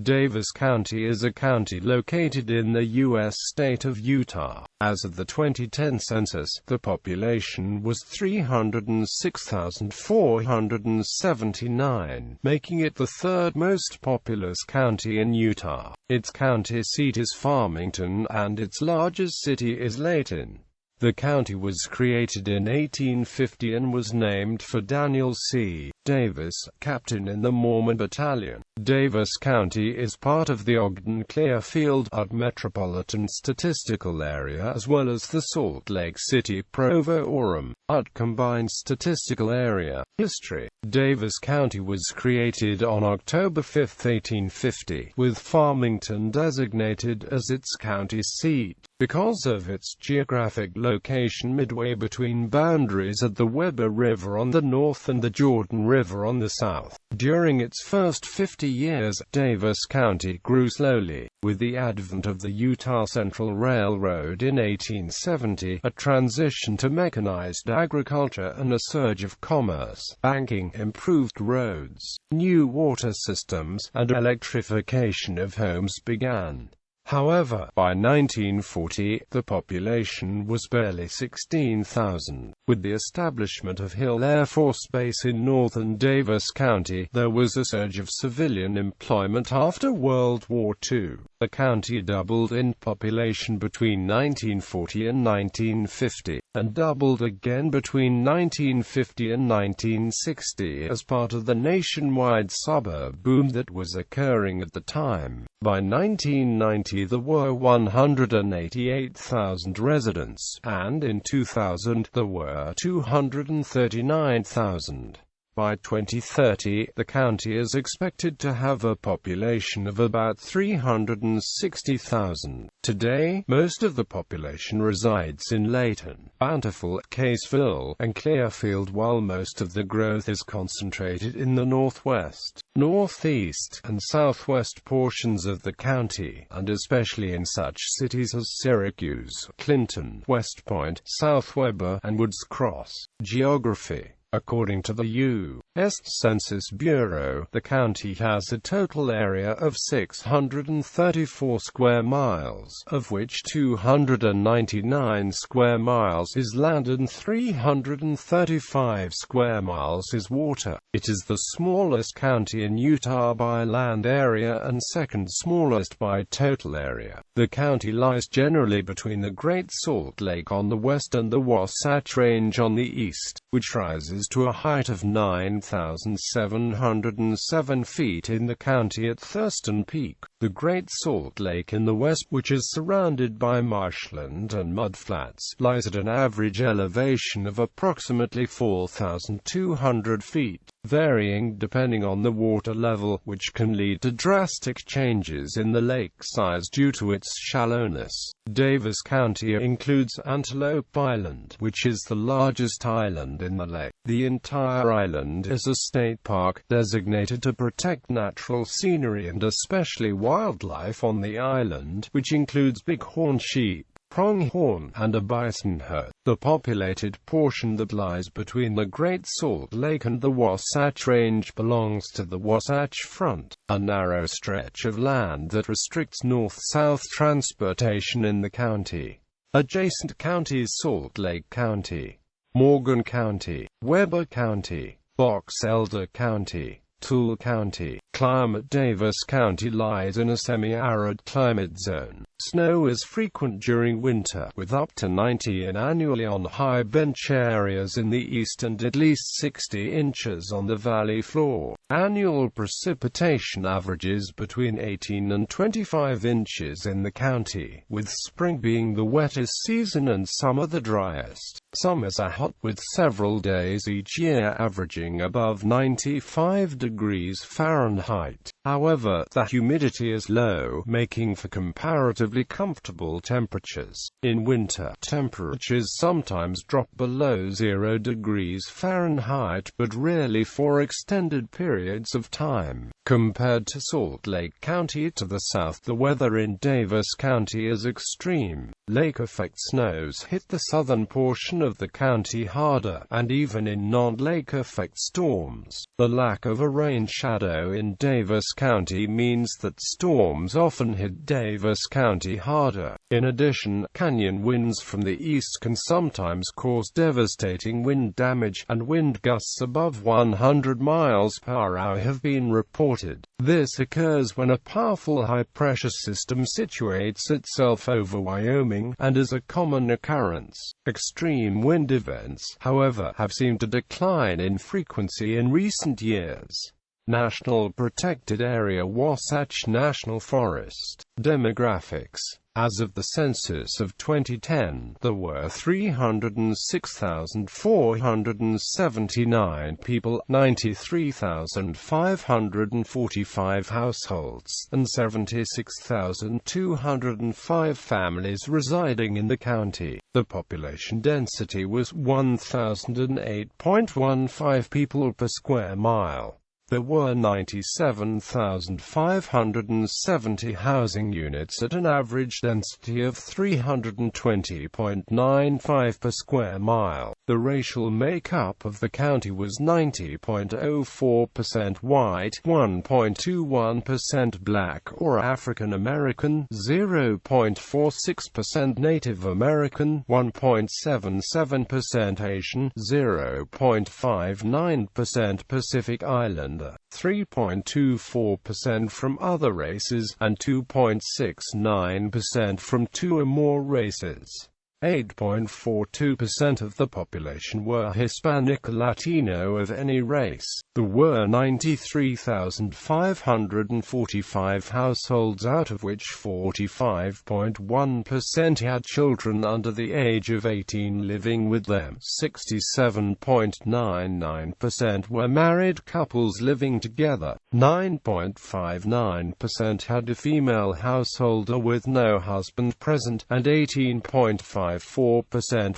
Davis County is a county located in the U.S. state of Utah. As of the 2010 census, the population was 306,479, making it the third most populous county in Utah. Its county seat is Farmington, and its largest city is Layton. The county was created in 1850 and was named for Daniel C. Davis, captain in the Mormon Battalion. Davis County is part of the Ogden-Clearfield-Ut Metropolitan Statistical Area as well as the Salt Lake City-Provo-Orem-Ut Combined Statistical Area. History. Davis County was created on October 5, 1850, with Farmington designated as its county seat. Because of its geographic location midway between boundaries at the Weber River on the north and the Jordan River on the south. During its first 50 years, Davis County grew slowly. With the advent of the Utah Central Railroad in 1870, a transition to mechanized agriculture and a surge of commerce, banking, improved roads, new water systems, and electrification of homes began. However, by 1940, the population was barely 16,000. With the establishment of Hill Air Force Base in northern Davis County, there was a surge of civilian employment after World War II. The county doubled in population between 1940 and 1950, and doubled again between 1950 and 1960 as part of the nationwide suburb boom that was occurring at the time. By 1990 there were 188,000 residents, and in 2000 there were 239,000. By 2030, the county is expected to have a population of about 360,000. Today, most of the population resides in Layton, Bountiful, Caseville, and Clearfield, while most of the growth is concentrated in the northwest, northeast, and southwest portions of the county, and especially in such cities as Syracuse, Clinton, West Point, South Weber, and Woods Cross. Geography. According to the U.S. Census Bureau, the county has a total area of 634 square miles, of which 299 square miles is land and 335 square miles is water. It is the smallest county in Utah by land area and second smallest by total area. The county lies generally between the Great Salt Lake on the west and the Wasatch Range on the east, which rises to a height of 9,707 feet in the county at Thurston Peak. The Great Salt Lake in the west, which is surrounded by marshland and mudflats, lies at an average elevation of approximately 4,200 feet, varying depending on the water level, which can lead to drastic changes in the lake size due to its shallowness. Davis County includes Antelope Island, which is the largest island in the lake. The entire island is a state park, designated to protect natural scenery and especially wildlife on the island, which includes bighorn sheep, pronghorn, and a bison herd. The populated portion that lies between the Great Salt Lake and the Wasatch Range belongs to the Wasatch Front, a narrow stretch of land that restricts north-south transportation in the county. Adjacent counties: Salt Lake County, Morgan County, Weber County, Box Elder County, Toole County. Climate: Davis County lies in a semi-arid climate zone. Snow is frequent during winter, with up to 90 in annually on high bench areas in the east and at least 60 inches on the valley floor. Annual precipitation averages between 18 and 25 inches in the county, with spring being the wettest season and summer the driest. Summers are hot, with several days each year averaging above 95 degrees Fahrenheit. However, the humidity is low, making for comparatively comfortable temperatures. In winter, temperatures sometimes drop below 0 degrees Fahrenheit, but rarely for extended periods of time. Compared to Salt Lake County to the south, the weather in Davis County is extreme. Lake effect snows hit the southern portion of the county harder, and even in non-lake effect storms, the lack of a rain shadow in Davis County means that storms often hit Davis County harder. In addition, canyon winds from the east can sometimes cause devastating wind damage, and wind gusts above 100 miles per hour have been reported. This occurs when a powerful high-pressure system situates itself over Wyoming, and is a common occurrence. Extreme wind events, however, have seemed to decline in frequency in recent years. National Protected Area Wasatch National Forest. Demographics. As of the census of 2010, there were 306,479 people, 93,545 households, and 76,205 families residing in the county. The population density was 1,008.15 people per square mile. There were 97,570 housing units at an average density of 320.95 per square mile. The racial makeup of the county was 90.04% white, 1.21% black or African American, 0.46% Native American, 1.77% Asian, 0.59% Pacific Islander, 3.24% from other races, and 2.69% from two or more races. 8.42% of the population were Hispanic or Latino of any race. There were 93,545 households, out of which 45.1% had children under the age of 18 living with them. 67.99% were married couples living together. 9.59% had a female householder with no husband present, and 18.54%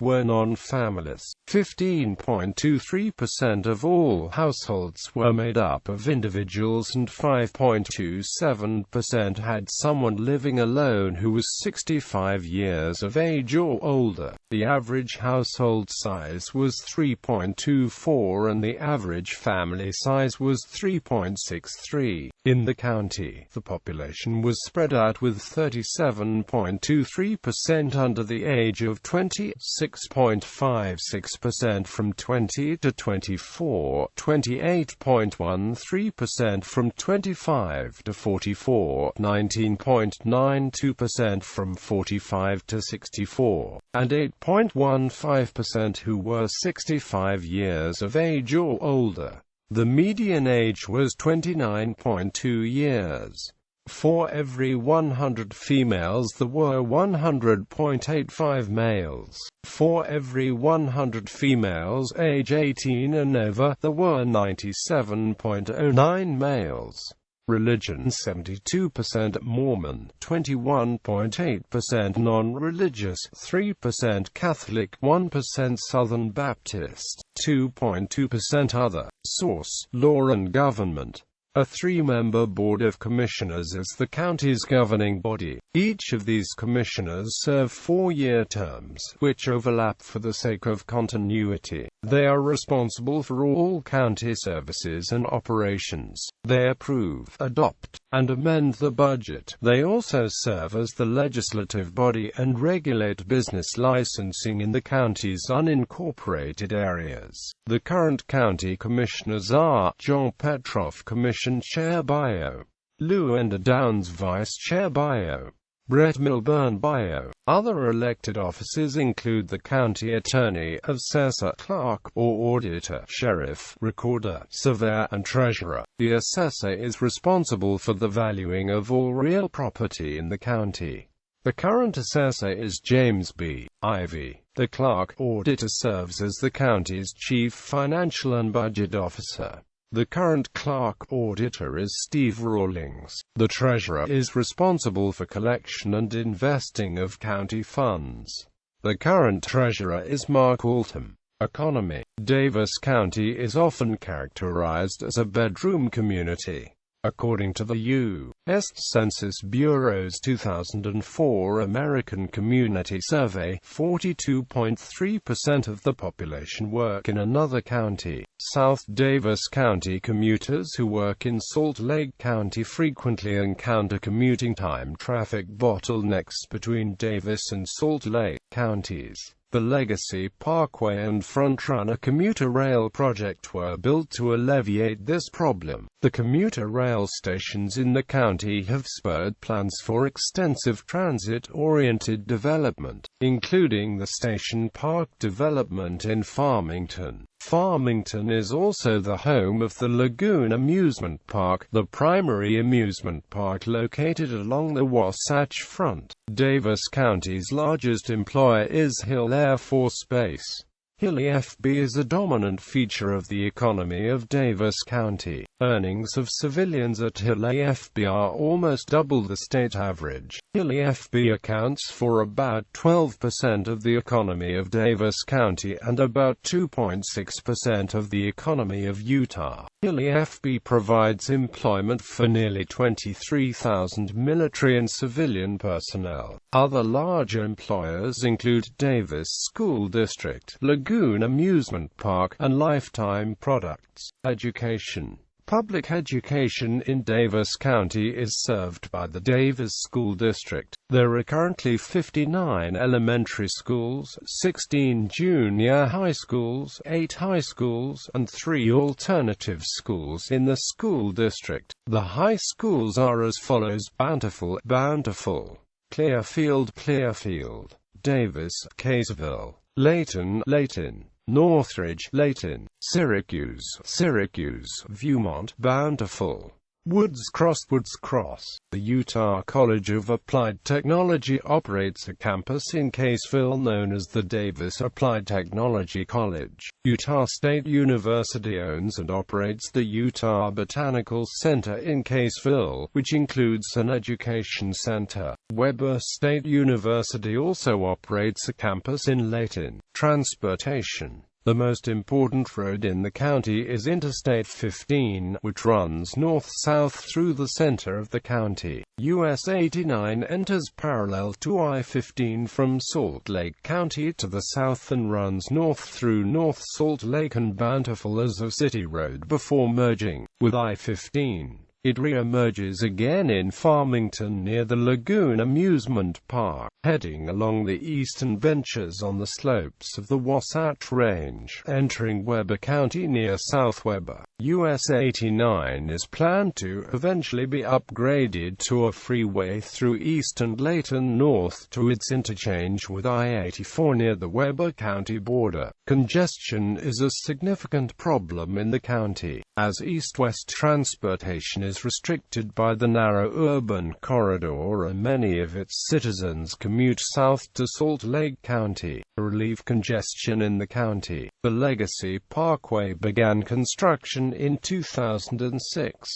were non-families. 15.23% of all households were made up of individuals, and 5.27% had someone living alone who was 65 years of age or older. The average household size was 3.24 and the average family size was 3.63. In the county, the population was spread out with 37.23% under the age of 20, 6.56% from 20 to 24, 28.13% from 25 to 44, 19.92% from 45 to 64, and 8.15% who were 65 years of age or older. The median age was 29.2 years. For every 100 females there were 100.85 males. For every 100 females age 18 and over, there were 97.09 males. Religion: 72% Mormon, 21.8% non-religious, 3% Catholic, 1% Southern Baptist, 2.2% other. Source: Law and Government. A three-member Board of Commissioners is the county's governing body. Each of these commissioners serve four-year terms, which overlap for the sake of continuity. They are responsible for all county services and operations. They approve, adopt, and amend the budget. They also serve as the legislative body and regulate business licensing in the county's unincorporated areas. The current county commissioners are John Petroff, Commission Chair Bio; Luanda Downs, Vice Chair Bio; Brett Milburn Bio. Other elected offices include the county attorney, assessor, clerk or auditor, sheriff, recorder, surveyor, and treasurer. The assessor is responsible for the valuing of all real property in the county. The current assessor is James B. Ivey. The clerk auditor serves as the county's chief financial and budget officer. The current clerk auditor is Steve Rawlings. The treasurer is responsible for collection and investing of county funds. The current treasurer is Mark Altham. Economy. Davis County is often characterized as a bedroom community. According to the U.S. Census Bureau's 2004 American Community Survey, 42.3% of the population work in another county. South Davis County commuters who work in Salt Lake County frequently encounter commuting time traffic bottlenecks between Davis and Salt Lake counties. The Legacy Parkway and Frontrunner commuter rail project were built to alleviate this problem. The commuter rail stations in the county have spurred plans for extensive transit-oriented development, including the Station Park development in Farmington. Farmington is also the home of the Lagoon Amusement Park, the primary amusement park located along the Wasatch Front. Davis County's largest employer is Hill Air Force Base. Hill AFB is a dominant feature of the economy of Davis County. Earnings of civilians at Hill AFB are almost double the state average. Hill AFB accounts for about 12% of the economy of Davis County and about 2.6% of the economy of Utah. Hill AFB provides employment for nearly 23,000 military and civilian personnel. Other large employers include Davis School District, Lagoon Amusement Park, and Lifetime Products. Education. Public education in Davis County is served by the Davis School District. There are currently 59 elementary schools, 16 junior high schools, 8 high schools, and 3 alternative schools in the school district. The high schools are as follows: Bountiful, Clearfield, Davis, Kaysville, Layton, Northridge, Layton, Syracuse, Viewmont, Bountiful, Woods Cross. The Utah College of Applied Technology operates a campus in Kaysville known as the Davis Applied Technology College. Utah State University owns and operates the Utah Botanical Center in Kaysville, which includes an education center. Weber State University also operates a campus in Layton. Transportation. The most important road in the county is Interstate 15, which runs north-south through the center of the county. US 89 enters parallel to I-15 from Salt Lake County to the south and runs north through North Salt Lake and Bountiful as a city road before merging with I-15. It re-emerges again in Farmington near the Lagoon Amusement Park, heading along the eastern benches on the slopes of the Wasatch Range, entering Weber County near South Weber. US 89 is planned to eventually be upgraded to a freeway through East and Layton north to its interchange with I-84 near the Weber County border. Congestion is a significant problem in the county, as east-west transportation is restricted by the narrow urban corridor and many of its citizens commute south to Salt Lake County to relieve congestion in the county. The Legacy Parkway began construction in 2006.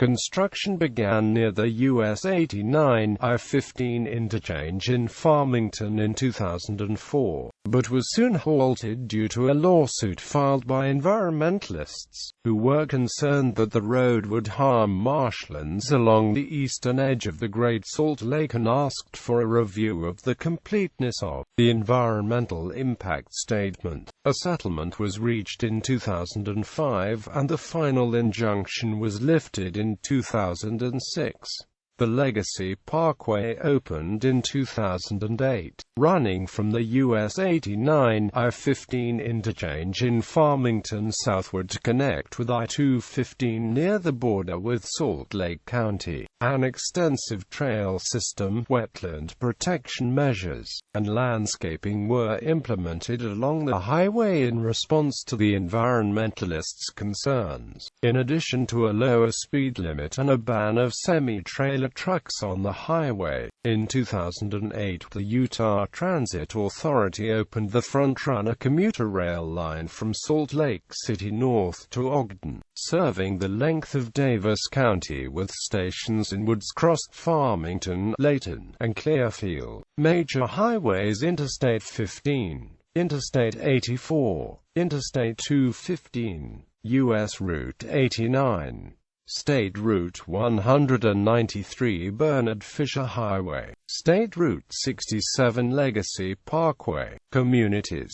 Construction began near the US 89 I-15 interchange in Farmington in 2004, but was soon halted due to a lawsuit filed by environmentalists, who were concerned that the road would harm marshlands along the eastern edge of the Great Salt Lake and asked for a review of the completeness of the environmental impact statement. A settlement was reached in 2005, and the final injunction was lifted in 2006. The Legacy Parkway opened in 2008, running from the US 89 I-15 interchange in Farmington southward to connect with I-215 near the border with Salt Lake County. An extensive trail system, wetland protection measures, and landscaping were implemented along the highway in response to the environmentalists' concerns, in addition to a lower speed limit and a ban of semi-trailer trucks on the highway. In 2008, the Utah Transit Authority opened the Frontrunner commuter rail line from Salt Lake City north to Ogden, serving the length of Davis County with stations in Woods Cross, Farmington, Layton, and Clearfield. Major highways: Interstate 15, Interstate 84, Interstate 215, US Route 89. State Route 193 Bernard Fisher Highway, State Route 67 Legacy Parkway, Communities